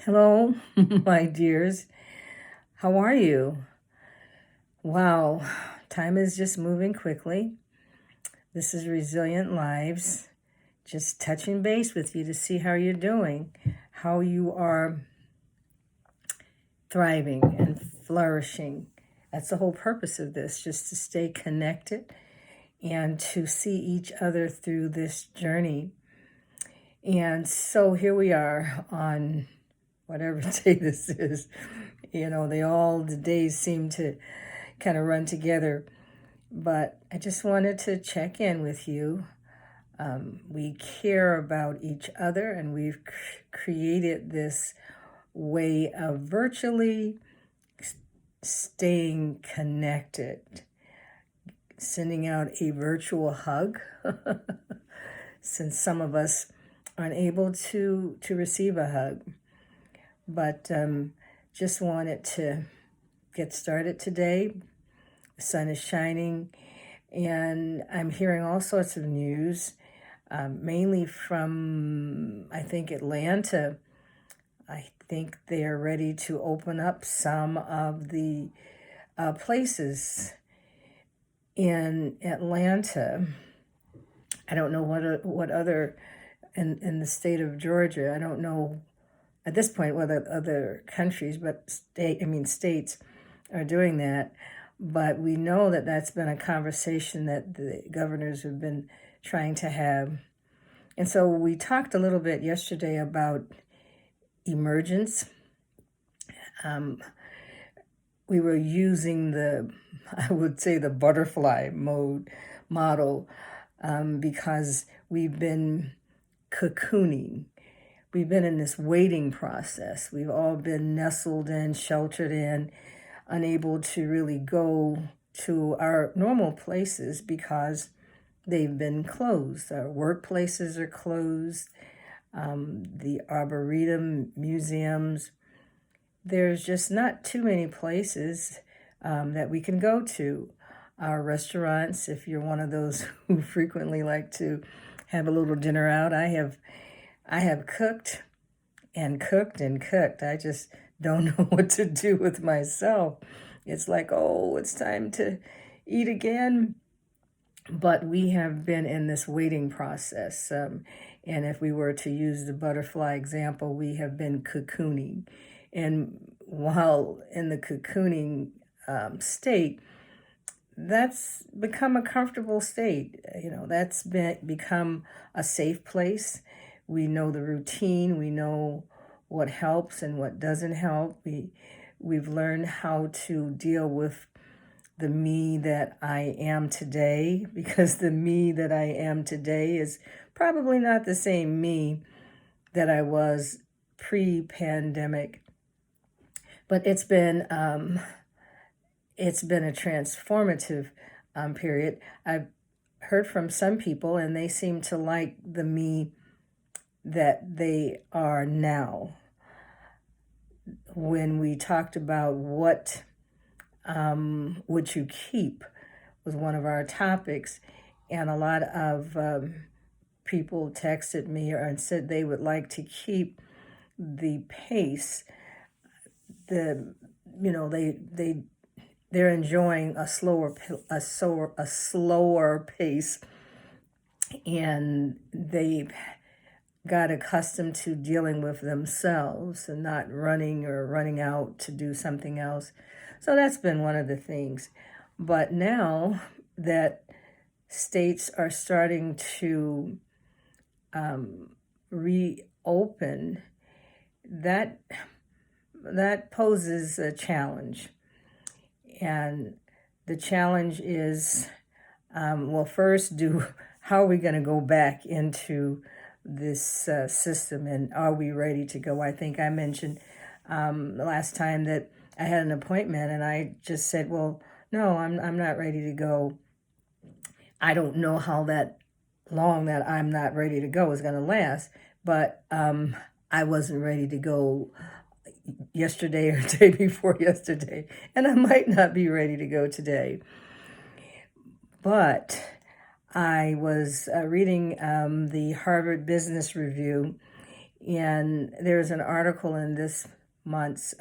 Hello, my dears. How are you? Wow, time is just moving quickly. This is Resilient Lives. Just touching base with you to see how you're doing, how you are thriving and flourishing. That's the whole purpose of this, just to stay connected and to see each other through this journey. And so here we are on whatever day this is. The days seem to kind of run together. But I just wanted to check in with you. We care about each other, and we've created this way of virtually staying connected, sending out a virtual hug, since some of us aren't able to receive a hug. But just wanted to get started today. The sun is shining, and I'm hearing all sorts of news, mainly from, I think, Atlanta. I think they are ready to open up some of the places in Atlanta. I don't know what other in the state of Georgia. I don't know at this point whether other countries, but states are doing that. But we know that that's been a conversation that the governors have been trying to have. And so we talked a little bit yesterday about emergence. We were using I would say the butterfly model, because we've been cocooning. We've been in this waiting process. We've all been nestled in, sheltered in, unable to really go to our normal places because they've been closed. Our workplaces are closed. The arboretum, museums. There's just not too many places that we can go to. Our restaurants, if you're one of those who frequently like to have a little dinner out, I have cooked and cooked and cooked. I just don't know what to do with myself. It's like, oh, it's time to eat again. But we have been in this waiting process. And if we were to use the butterfly example, we have been cocooning. And while in the cocooning state, that's become a comfortable state. That's become a safe place. We know the routine. We know what helps and what doesn't help. We've learned how to deal with the me that I am today, because the me that I am today is probably not the same me that I was pre-pandemic. But it's been a transformative period. I've heard from some people, and they seem to like the me that they are now. When we talked about what would you keep was one of our topics, and a lot of people texted me and said they would like to keep the pace. They're enjoying a slower pace, and they got accustomed to dealing with themselves and not running out to do something else. So that's been one of the things. But now that states are starting to reopen, that poses a challenge. And the challenge is, first, how are we going to go back into this system, and are we ready to go? I think I mentioned the last time that I had an appointment, and I just said, well, no, I'm not ready to go. I don't know how that long that I'm not ready to go is going to last, but I wasn't ready to go yesterday or day before yesterday, and I might not be ready to go today. But I was reading the Harvard Business Review, And there's an article in this month's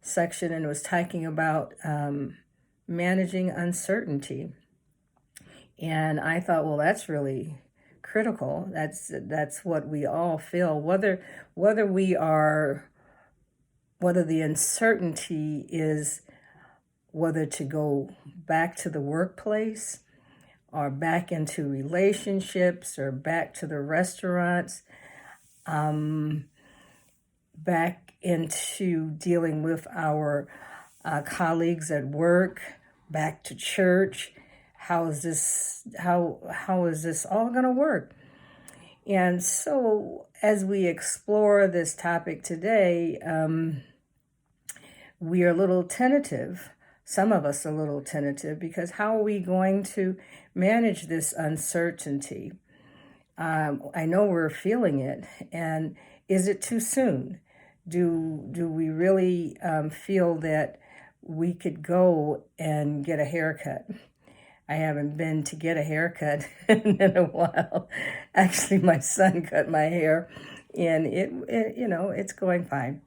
section, and it was talking about managing uncertainty. And I thought, well, that's really critical. That's what we all feel, whether the uncertainty is whether to go back to the workplace or back into relationships or back to the restaurants, back into dealing with our colleagues at work, back to church. How is this all going to work? And so as we explore this topic today, we are a little tentative. Some of us are a little tentative because how are we going to manage this uncertainty? I know we're feeling it, and is it too soon? Do we really feel that we could go and get a haircut? I haven't been to get a haircut in a while. Actually, my son cut my hair, and it it's going fine.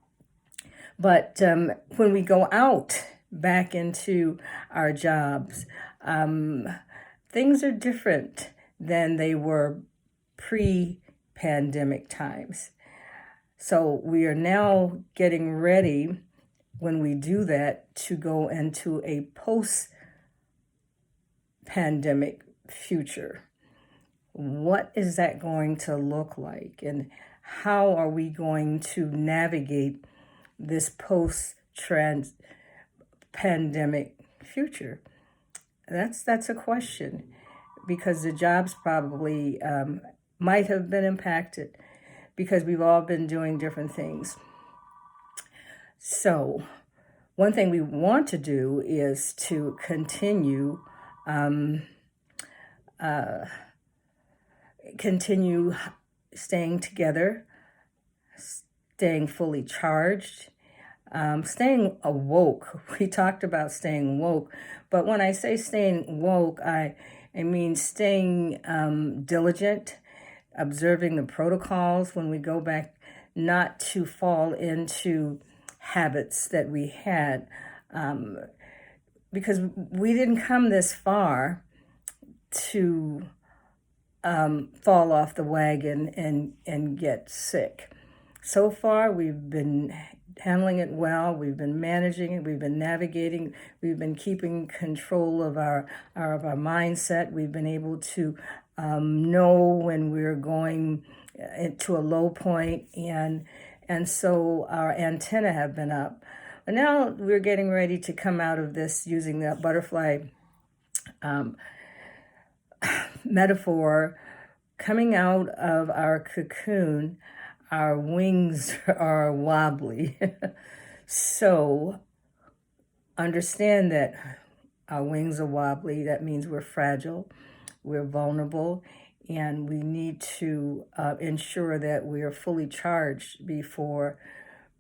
But when we go out back into our jobs, things are different than they were pre-pandemic times. So we are now getting ready, when we do that, to go into a post-pandemic future. What is that going to look like? And how are we going to navigate this post-pandemic future? That's a question, because the jobs probably might have been impacted because we've all been doing different things. So one thing we want to do is to continue staying together, staying fully charged, staying awoke. We talked about staying woke, but when I say staying woke, I mean staying diligent, observing the protocols when we go back, not to fall into habits that we had, because we didn't come this far to fall off the wagon and get sick. So far, we've been handling it well. We've been managing it. We've been navigating. We've been keeping control of our mindset. We've been able to know when we're going to a low point, and so our antenna have been up. But now we're getting ready to come out of this using that butterfly metaphor. Coming out of our cocoon, our wings are wobbly. So understand that our wings are wobbly. That means we're fragile, we're vulnerable, and we need to ensure that we are fully charged before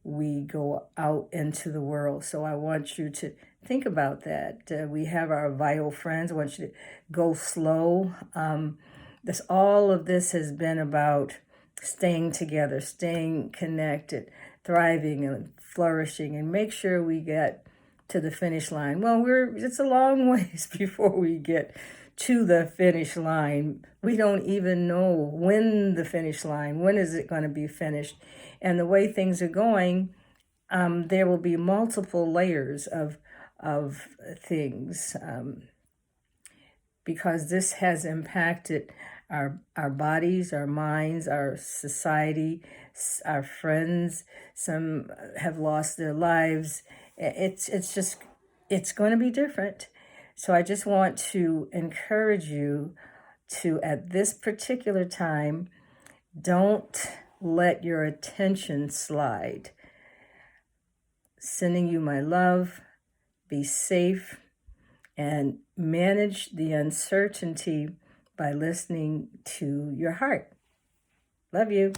we go out into the world. So I want you to think about that. We have our vital friends. I want you to go slow. All of this has been about staying together, staying connected, thriving and flourishing, and make sure we get to the finish line. Well, it's a long ways before we get to the finish line. We don't even know when the finish line, when is it going to be finished? And the way things are going, there will be multiple layers of things, because this has impacted our bodies, our minds, our society, our friends. Some have lost their lives. It's going to be different. So I just want to encourage you to, at this particular time, don't let your attention slide. Sending you my love. Be safe and manage the uncertainty by listening to your heart. Love you.